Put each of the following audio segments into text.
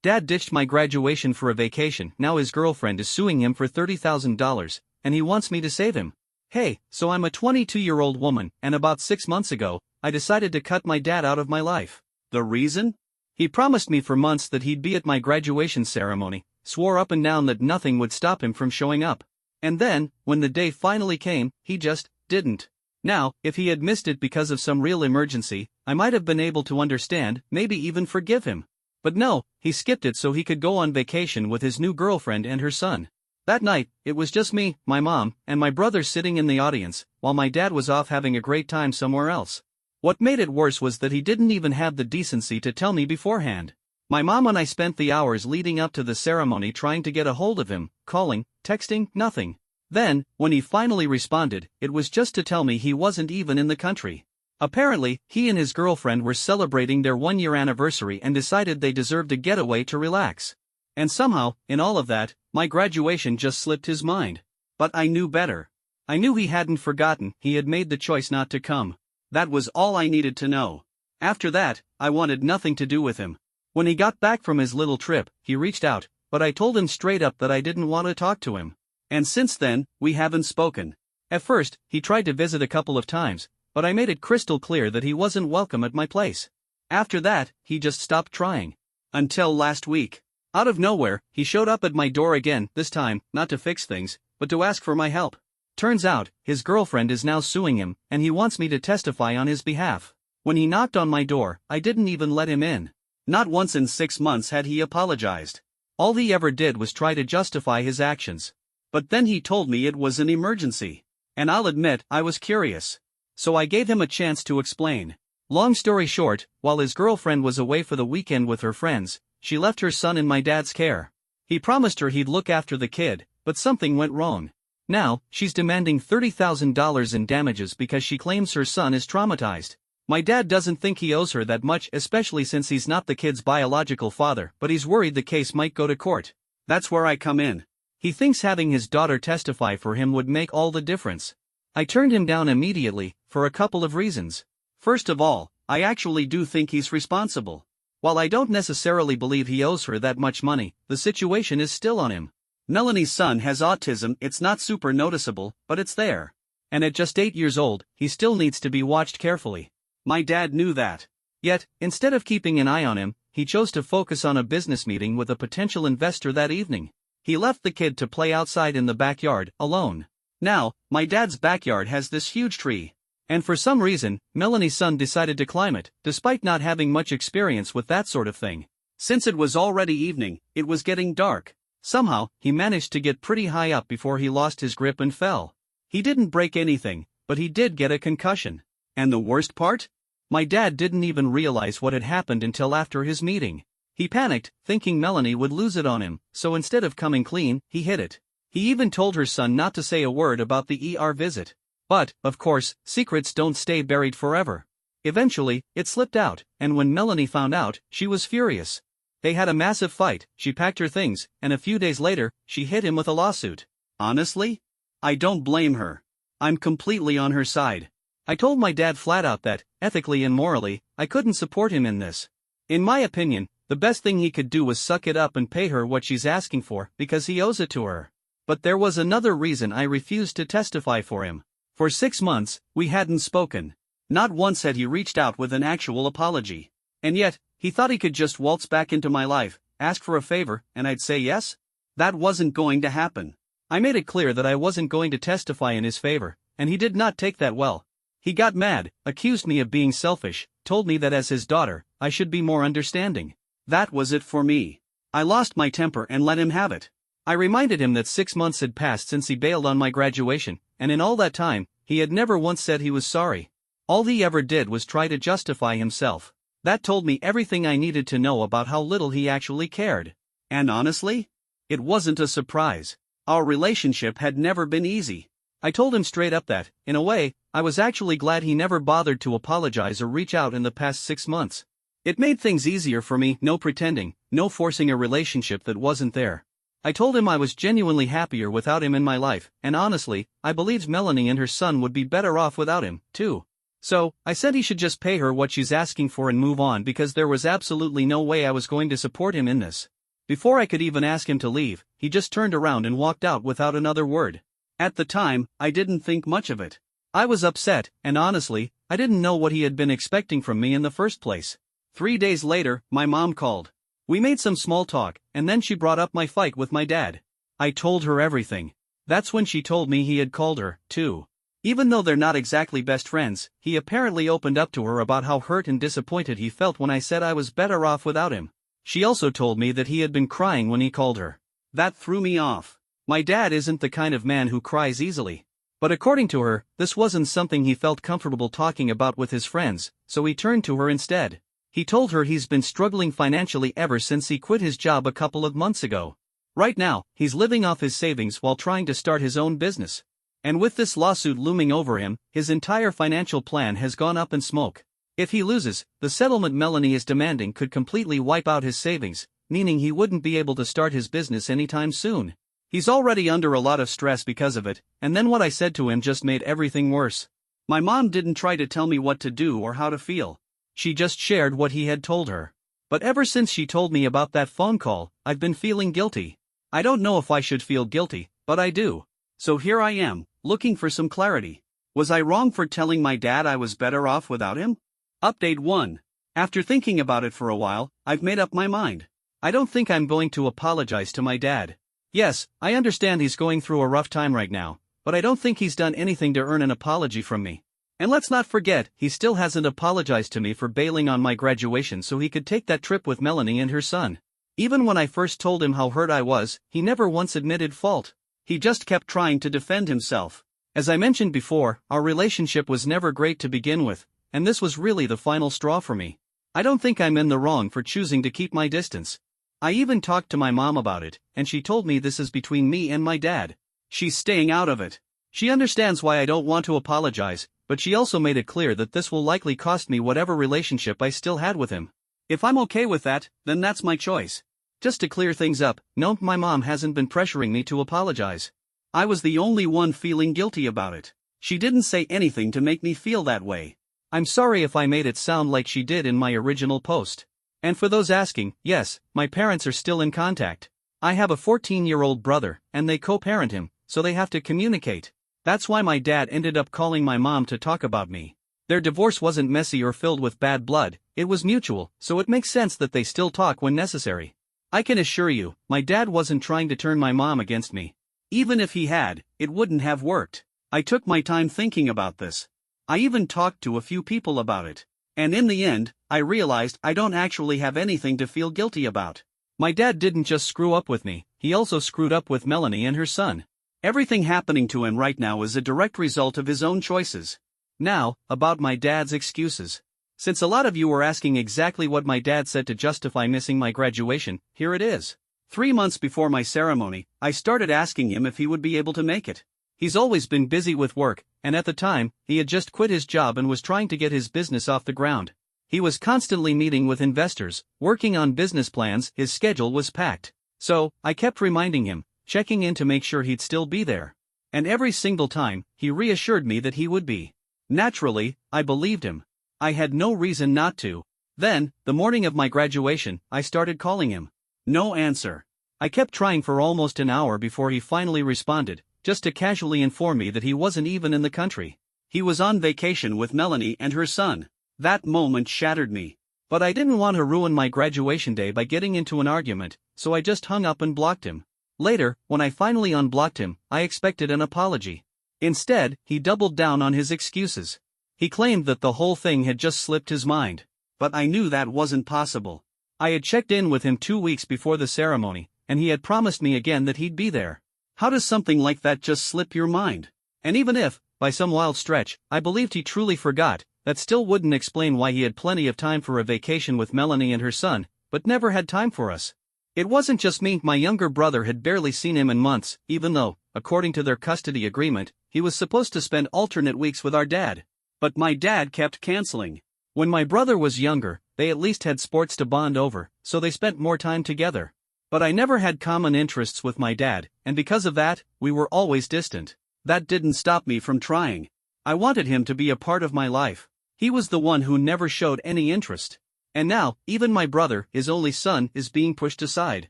Dad ditched my graduation for a vacation. Now his girlfriend is suing him for $30,000, and he wants me to save him. Hey, so I'm a 22-year-old woman, and about 6 months ago, I decided to cut my dad out of my life. The reason? He promised me for months that he'd be at my graduation ceremony, swore up and down that nothing would stop him from showing up. And then, when the day finally came, he just didn't. Now, if he had missed it because of some real emergency, I might have been able to understand, maybe even forgive him. But no, he skipped it so he could go on vacation with his new girlfriend and her son. That night, it was just me, my mom, and my brother sitting in the audience, while my dad was off having a great time somewhere else. What made it worse was that he didn't even have the decency to tell me beforehand. My mom and I spent the hours leading up to the ceremony trying to get a hold of him, calling, texting, nothing. Then, when he finally responded, it was just to tell me he wasn't even in the country. Apparently, he and his girlfriend were celebrating their 1-year anniversary and decided they deserved a getaway to relax. And somehow, in all of that, my graduation just slipped his mind. But I knew better. I knew he hadn't forgotten, he had made the choice not to come. That was all I needed to know. After that, I wanted nothing to do with him. When he got back from his little trip, he reached out, but I told him straight up that I didn't want to talk to him. And since then, we haven't spoken. At first, he tried to visit a couple of times, but I made it crystal clear that he wasn't welcome at my place. After that, he just stopped trying. Until last week. Out of nowhere, he showed up at my door again, this time, not to fix things, but to ask for my help. Turns out, his girlfriend is now suing him, and he wants me to testify on his behalf. When he knocked on my door, I didn't even let him in. Not once in 6 months had he apologized. All he ever did was try to justify his actions. But then he told me it was an emergency. And I'll admit, I was curious. So I gave him a chance to explain. Long story short, while his girlfriend was away for the weekend with her friends, she left her son in my dad's care. He promised her he'd look after the kid, but something went wrong. Now, she's demanding $30,000 in damages because she claims her son is traumatized. My dad doesn't think he owes her that much, especially since he's not the kid's biological father, but he's worried the case might go to court. That's where I come in. He thinks having his daughter testify for him would make all the difference. I turned him down immediately, for a couple of reasons. First of all, I actually do think he's responsible. While I don't necessarily believe he owes her that much money, the situation is still on him. Melanie's son has autism, it's not super noticeable, but it's there. And at just 8 years old, he still needs to be watched carefully. My dad knew that. Yet, instead of keeping an eye on him, he chose to focus on a business meeting with a potential investor that evening. He left the kid to play outside in the backyard, alone. Now, my dad's backyard has this huge tree. And for some reason, Melanie's son decided to climb it, despite not having much experience with that sort of thing. Since it was already evening, it was getting dark. Somehow, he managed to get pretty high up before he lost his grip and fell. He didn't break anything, but he did get a concussion. And the worst part? My dad didn't even realize what had happened until after his meeting. He panicked, thinking Melanie would lose it on him, so instead of coming clean, he hid it. He even told her son not to say a word about the ER visit. But, of course, secrets don't stay buried forever. Eventually, it slipped out, and when Melanie found out, she was furious. They had a massive fight, she packed her things, and a few days later, she hit him with a lawsuit. Honestly? I don't blame her. I'm completely on her side. I told my dad flat out that, ethically and morally, I couldn't support him in this. In my opinion, the best thing he could do was suck it up and pay her what she's asking for, because he owes it to her. But there was another reason I refused to testify for him. For 6 months, we hadn't spoken. Not once had he reached out with an actual apology. And yet, he thought he could just waltz back into my life, ask for a favor, and I'd say yes? That wasn't going to happen. I made it clear that I wasn't going to testify in his favor, and he did not take that well. He got mad, accused me of being selfish, told me that as his daughter, I should be more understanding. That was it for me. I lost my temper and let him have it. I reminded him that 6 months had passed since he bailed on my graduation, and in all that time, he had never once said he was sorry. All he ever did was try to justify himself. That told me everything I needed to know about how little he actually cared. And honestly, it wasn't a surprise. Our relationship had never been easy. I told him straight up that, in a way, I was actually glad he never bothered to apologize or reach out in the past 6 months. It made things easier for me, no pretending, no forcing a relationship that wasn't there. I told him I was genuinely happier without him in my life, and honestly, I believed Melanie and her son would be better off without him, too. So, I said he should just pay her what she's asking for and move on because there was absolutely no way I was going to support him in this. Before I could even ask him to leave, he just turned around and walked out without another word. At the time, I didn't think much of it. I was upset, and honestly, I didn't know what he had been expecting from me in the first place. 3 days later, my mom called. We made some small talk, and then she brought up my fight with my dad. I told her everything. That's when she told me he had called her, too. Even though they're not exactly best friends, he apparently opened up to her about how hurt and disappointed he felt when I said I was better off without him. She also told me that he had been crying when he called her. That threw me off. My dad isn't the kind of man who cries easily. But according to her, this wasn't something he felt comfortable talking about with his friends, so he turned to her instead. He told her he's been struggling financially ever since he quit his job a couple of months ago. Right now, he's living off his savings while trying to start his own business. And with this lawsuit looming over him, his entire financial plan has gone up in smoke. If he loses, the settlement Melanie is demanding could completely wipe out his savings, meaning he wouldn't be able to start his business anytime soon. He's already under a lot of stress because of it, and then what I said to him just made everything worse. My mom didn't try to tell me what to do or how to feel. She just shared what he had told her. But ever since she told me about that phone call, I've been feeling guilty. I don't know if I should feel guilty, but I do. So here I am, looking for some clarity. Was I wrong for telling my dad I was better off without him? Update 1. After thinking about it for a while, I've made up my mind. I don't think I'm going to apologize to my dad. Yes, I understand he's going through a rough time right now, but I don't think he's done anything to earn an apology from me. And let's not forget, he still hasn't apologized to me for bailing on my graduation so he could take that trip with Melanie and her son. Even when I first told him how hurt I was, he never once admitted fault. He just kept trying to defend himself. As I mentioned before, our relationship was never great to begin with, and this was really the final straw for me. I don't think I'm in the wrong for choosing to keep my distance. I even talked to my mom about it, and she told me this is between me and my dad. She's staying out of it. She understands why I don't want to apologize, but she also made it clear that this will likely cost me whatever relationship I still had with him. If I'm okay with that, then that's my choice. Just to clear things up, no, my mom hasn't been pressuring me to apologize. I was the only one feeling guilty about it. She didn't say anything to make me feel that way. I'm sorry if I made it sound like she did in my original post. And for those asking, yes, my parents are still in contact. I have a 14-year-old brother, and they co-parent him, so they have to communicate. That's why my dad ended up calling my mom to talk about me. Their divorce wasn't messy or filled with bad blood, it was mutual, so it makes sense that they still talk when necessary. I can assure you, my dad wasn't trying to turn my mom against me. Even if he had, it wouldn't have worked. I took my time thinking about this. I even talked to a few people about it. And in the end, I realized I don't actually have anything to feel guilty about. My dad didn't just screw up with me, he also screwed up with Melanie and her son. Everything happening to him right now is a direct result of his own choices. Now, about my dad's excuses. Since a lot of you were asking exactly what my dad said to justify missing my graduation, here it is. 3 months before my ceremony, I started asking him if he would be able to make it. He's always been busy with work, and at the time, he had just quit his job and was trying to get his business off the ground. He was constantly meeting with investors, working on business plans, his schedule was packed. So, I kept reminding him, checking in to make sure he'd still be there. And every single time, he reassured me that he would be. Naturally, I believed him. I had no reason not to. Then, the morning of my graduation, I started calling him. No answer. I kept trying for almost an hour before he finally responded, just to casually inform me that he wasn't even in the country. He was on vacation with Melanie and her son. That moment shattered me. But I didn't want to ruin my graduation day by getting into an argument, so I just hung up and blocked him. Later, when I finally unblocked him, I expected an apology. Instead, he doubled down on his excuses. He claimed that the whole thing had just slipped his mind. But I knew that wasn't possible. I had checked in with him 2 weeks before the ceremony, and he had promised me again that he'd be there. How does something like that just slip your mind? And even if, by some wild stretch, I believed he truly forgot, that still wouldn't explain why he had plenty of time for a vacation with Melanie and her son, but never had time for us. It wasn't just me, my younger brother had barely seen him in months, even though, according to their custody agreement, he was supposed to spend alternate weeks with our dad. But my dad kept canceling. When my brother was younger, they at least had sports to bond over, so they spent more time together. But I never had common interests with my dad, and because of that, we were always distant. That didn't stop me from trying. I wanted him to be a part of my life. He was the one who never showed any interest. And now, even my brother, his only son, is being pushed aside.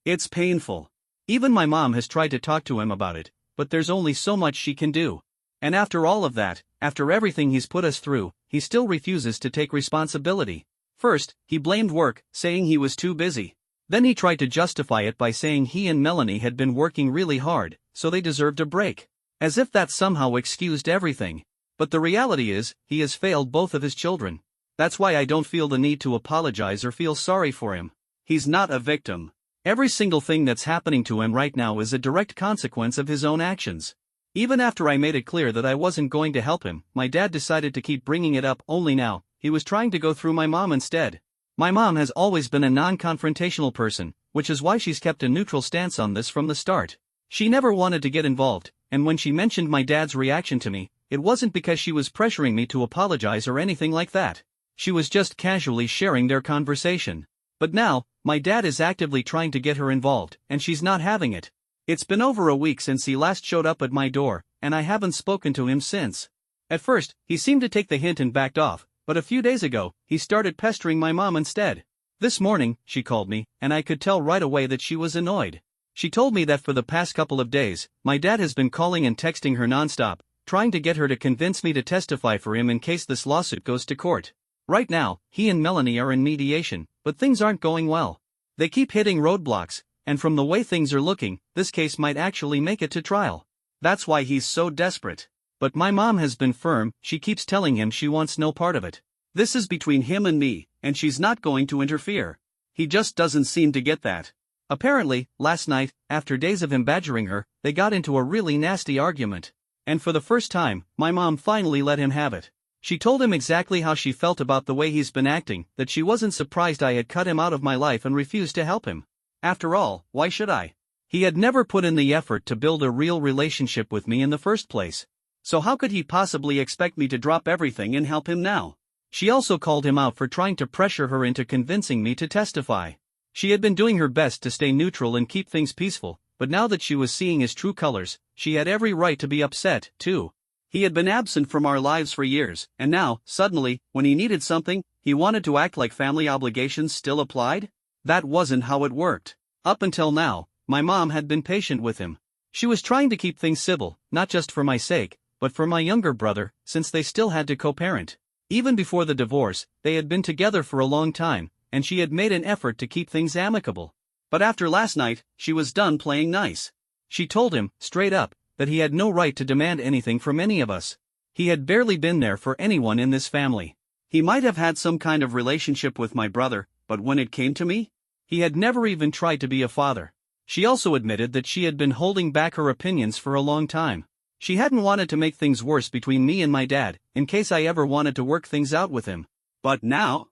It's painful. Even my mom has tried to talk to him about it, but there's only so much she can do. And after all of that, after everything he's put us through, he still refuses to take responsibility. First, he blamed work, saying he was too busy. Then he tried to justify it by saying he and Melanie had been working really hard, so they deserved a break. As if that somehow excused everything. But the reality is, he has failed both of his children. That's why I don't feel the need to apologize or feel sorry for him. He's not a victim. Every single thing that's happening to him right now is a direct consequence of his own actions. Even after I made it clear that I wasn't going to help him, my dad decided to keep bringing it up. Only now, he was trying to go through my mom instead. My mom has always been a non-confrontational person, which is why she's kept a neutral stance on this from the start. She never wanted to get involved, and when she mentioned my dad's reaction to me, it wasn't because she was pressuring me to apologize or anything like that. She was just casually sharing their conversation. But now, my dad is actively trying to get her involved, and she's not having it. It's been over a week since he last showed up at my door, and I haven't spoken to him since. At first, he seemed to take the hint and backed off, but a few days ago, he started pestering my mom instead. This morning, she called me, and I could tell right away that she was annoyed. She told me that for the past couple of days, my dad has been calling and texting her nonstop, trying to get her to convince me to testify for him in case this lawsuit goes to court. Right now, he and Melanie are in mediation, but things aren't going well. They keep hitting roadblocks, and from the way things are looking, this case might actually make it to trial. That's why he's so desperate. But my mom has been firm. She keeps telling him she wants no part of it. This is between him and me, and she's not going to interfere. He just doesn't seem to get that. Apparently, last night, after days of him badgering her, they got into a really nasty argument. And for the first time, my mom finally let him have it. She told him exactly how she felt about the way he's been acting, that she wasn't surprised I had cut him out of my life and refused to help him. After all, why should I? He had never put in the effort to build a real relationship with me in the first place. So how could he possibly expect me to drop everything and help him now? She also called him out for trying to pressure her into convincing me to testify. She had been doing her best to stay neutral and keep things peaceful, but now that she was seeing his true colors, she had every right to be upset, too. He had been absent from our lives for years, and now, suddenly, when he needed something, he wanted to act like family obligations still applied? That wasn't how it worked. Up until now, my mom had been patient with him. She was trying to keep things civil, not just for my sake, but for my younger brother, since they still had to co-parent. Even before the divorce, they had been together for a long time, and she had made an effort to keep things amicable. But after last night, she was done playing nice. She told him, straight up, that he had no right to demand anything from any of us. He had barely been there for anyone in this family. He might have had some kind of relationship with my brother, but when it came to me, he had never even tried to be a father. She also admitted that she had been holding back her opinions for a long time. She hadn't wanted to make things worse between me and my dad, in case I ever wanted to work things out with him. But now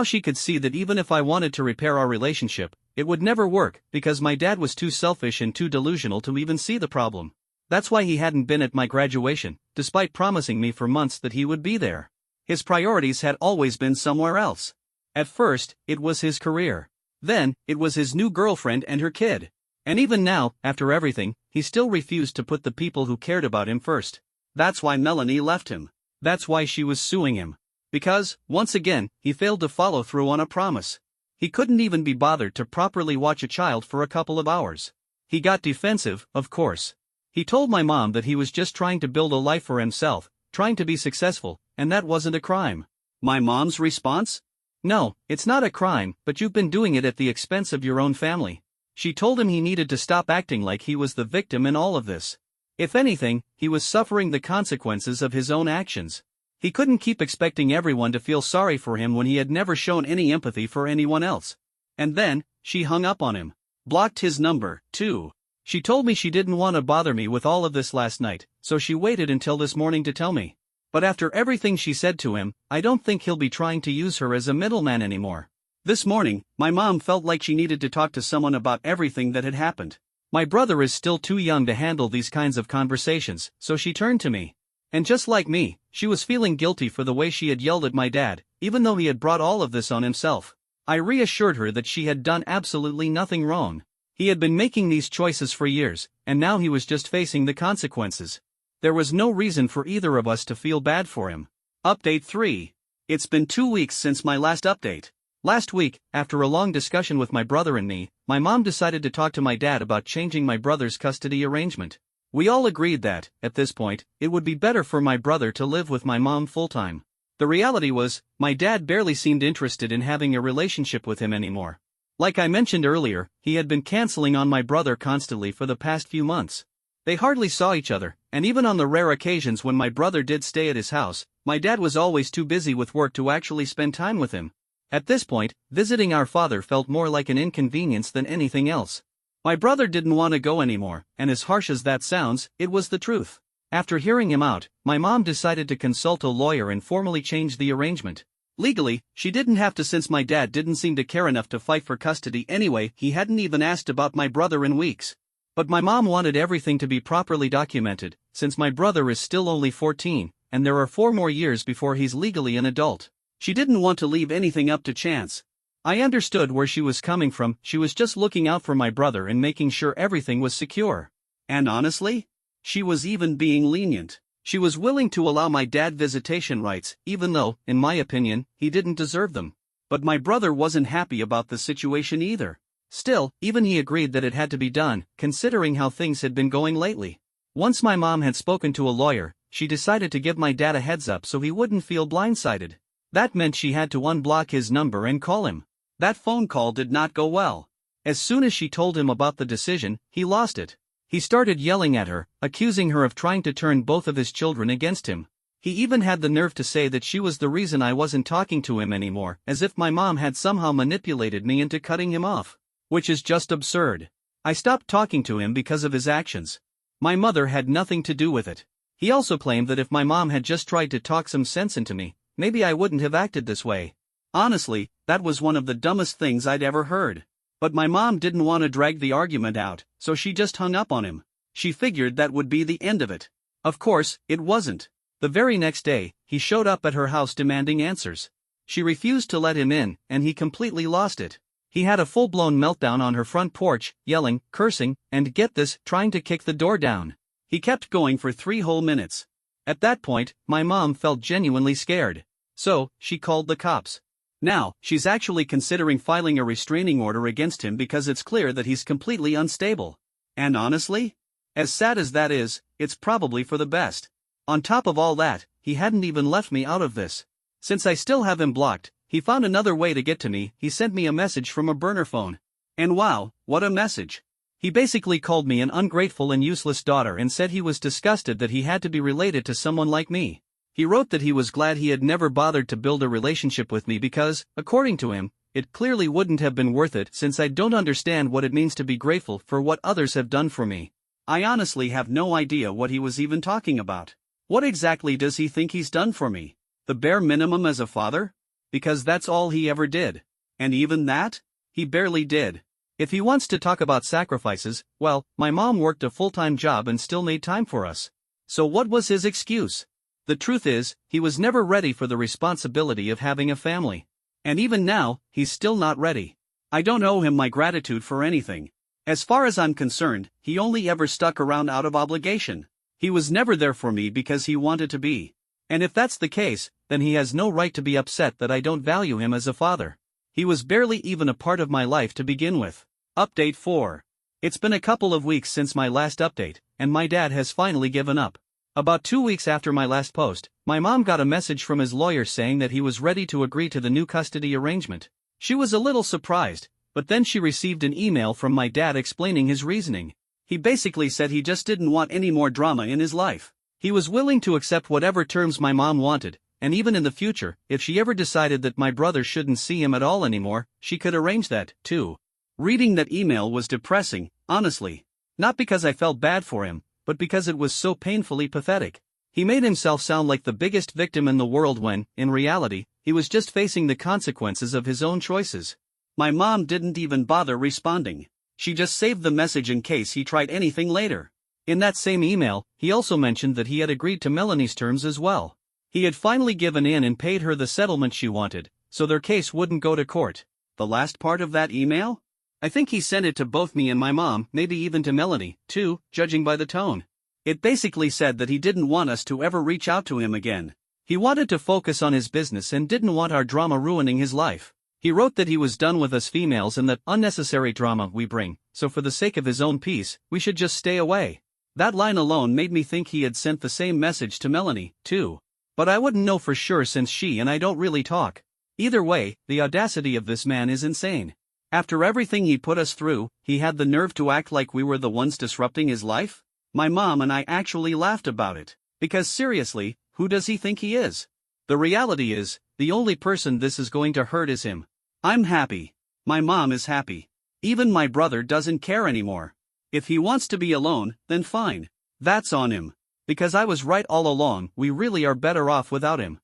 she could see that even if I wanted to repair our relationship, it would never work, because my dad was too selfish and too delusional to even see the problem. That's why he hadn't been at my graduation, despite promising me for months that he would be there. His priorities had always been somewhere else. At first, it was his career. Then, it was his new girlfriend and her kid. And even now, after everything, he still refused to put the people who cared about him first. That's why Melanie left him. That's why she was suing him. Because, once again, he failed to follow through on a promise. He couldn't even be bothered to properly watch a child for a couple of hours. He got defensive, of course. He told my mom that he was just trying to build a life for himself, trying to be successful, and that wasn't a crime. My mom's response? No, it's not a crime, but you've been doing it at the expense of your own family. She told him he needed to stop acting like he was the victim in all of this. If anything, he was suffering the consequences of his own actions. He couldn't keep expecting everyone to feel sorry for him when he had never shown any empathy for anyone else. And then, she hung up on him. Blocked his number, too. She told me she didn't want to bother me with all of this last night, so she waited until this morning to tell me. But after everything she said to him, I don't think he'll be trying to use her as a middleman anymore. This morning, my mom felt like she needed to talk to someone about everything that had happened. My brother is still too young to handle these kinds of conversations, so she turned to me. And just like me, she was feeling guilty for the way she had yelled at my dad, even though he had brought all of this on himself. I reassured her that she had done absolutely nothing wrong. He had been making these choices for years, and now he was just facing the consequences. There was no reason for either of us to feel bad for him. Update 3. It's been 2 weeks since my last update. Last week, after a long discussion with my brother and me, my mom decided to talk to my dad about changing my brother's custody arrangement. We all agreed that, at this point, it would be better for my brother to live with my mom full-time. The reality was, my dad barely seemed interested in having a relationship with him anymore. Like I mentioned earlier, he had been canceling on my brother constantly for the past few months. They hardly saw each other, and even on the rare occasions when my brother did stay at his house, my dad was always too busy with work to actually spend time with him. At this point, visiting our father felt more like an inconvenience than anything else. My brother didn't want to go anymore, and as harsh as that sounds, it was the truth. After hearing him out, my mom decided to consult a lawyer and formally change the arrangement. Legally, she didn't have to since my dad didn't seem to care enough to fight for custody anyway. He hadn't even asked about my brother in weeks. But my mom wanted everything to be properly documented, since my brother is still only 14, and there are 4 more years before he's legally an adult. She didn't want to leave anything up to chance. I understood where she was coming from. She was just looking out for my brother and making sure everything was secure. And honestly, she was even being lenient. She was willing to allow my dad visitation rights, even though, in my opinion, he didn't deserve them. But my brother wasn't happy about the situation either. Still, even he agreed that it had to be done, considering how things had been going lately. Once my mom had spoken to a lawyer, she decided to give my dad a heads up so he wouldn't feel blindsided. That meant she had to unblock his number and call him. That phone call did not go well. As soon as she told him about the decision, he lost it. He started yelling at her, accusing her of trying to turn both of his children against him. He even had the nerve to say that she was the reason I wasn't talking to him anymore, as if my mom had somehow manipulated me into cutting him off. Which is just absurd. I stopped talking to him because of his actions. My mother had nothing to do with it. He also claimed that if my mom had just tried to talk some sense into me, maybe I wouldn't have acted this way. Honestly, that was one of the dumbest things I'd ever heard. But my mom didn't want to drag the argument out, so she just hung up on him. She figured that would be the end of it. Of course, it wasn't. The very next day, he showed up at her house demanding answers. She refused to let him in, and he completely lost it. He had a full-blown meltdown on her front porch, yelling, cursing, and get this, trying to kick the door down. He kept going for 3 whole minutes. At that point, my mom felt genuinely scared. So, she called the cops. Now, she's actually considering filing a restraining order against him because it's clear that he's completely unstable. And honestly, as sad as that is, it's probably for the best. On top of all that, he hadn't even left me out of this. Since I still have him blocked, he found another way to get to me. He sent me a message from a burner phone. And wow, what a message. He basically called me an ungrateful and useless daughter and said he was disgusted that he had to be related to someone like me. He wrote that he was glad he had never bothered to build a relationship with me because, according to him, it clearly wouldn't have been worth it since I don't understand what it means to be grateful for what others have done for me. I honestly have no idea what he was even talking about. What exactly does he think he's done for me? The bare minimum as a father? Because that's all he ever did. And even that? He barely did. If he wants to talk about sacrifices, well, my mom worked a full-time job and still made time for us. So what was his excuse? The truth is, he was never ready for the responsibility of having a family. And even now, he's still not ready. I don't owe him my gratitude for anything. As far as I'm concerned, he only ever stuck around out of obligation. He was never there for me because he wanted to be. And if that's the case, then he has no right to be upset that I don't value him as a father. He was barely even a part of my life to begin with. Update 4. It's been a couple of weeks since my last update, and my dad has finally given up. About 2 weeks after my last post, my mom got a message from his lawyer saying that he was ready to agree to the new custody arrangement. She was a little surprised, but then she received an email from my dad explaining his reasoning. He basically said he just didn't want any more drama in his life. He was willing to accept whatever terms my mom wanted, and even in the future, if she ever decided that my brother shouldn't see him at all anymore, she could arrange that, too. Reading that email was depressing, honestly. Not because I felt bad for him, but because it was so painfully pathetic. He made himself sound like the biggest victim in the world when, in reality, he was just facing the consequences of his own choices. My mom didn't even bother responding. She just saved the message in case he tried anything later. In that same email, he also mentioned that he had agreed to Melanie's terms as well. He had finally given in and paid her the settlement she wanted, so their case wouldn't go to court. The last part of that email? I think he sent it to both me and my mom, maybe even to Melanie, too, judging by the tone. It basically said that he didn't want us to ever reach out to him again. He wanted to focus on his business and didn't want our drama ruining his life. He wrote that he was done with us females and that unnecessary drama we bring, so for the sake of his own peace, we should just stay away. That line alone made me think he had sent the same message to Melanie, too. But I wouldn't know for sure since she and I don't really talk. Either way, the audacity of this man is insane. After everything he put us through, he had the nerve to act like we were the ones disrupting his life? My mom and I actually laughed about it. Because seriously, who does he think he is? The reality is, the only person this is going to hurt is him. I'm happy. My mom is happy. Even my brother doesn't care anymore. If he wants to be alone, then fine. That's on him. Because I was right all along, we really are better off without him.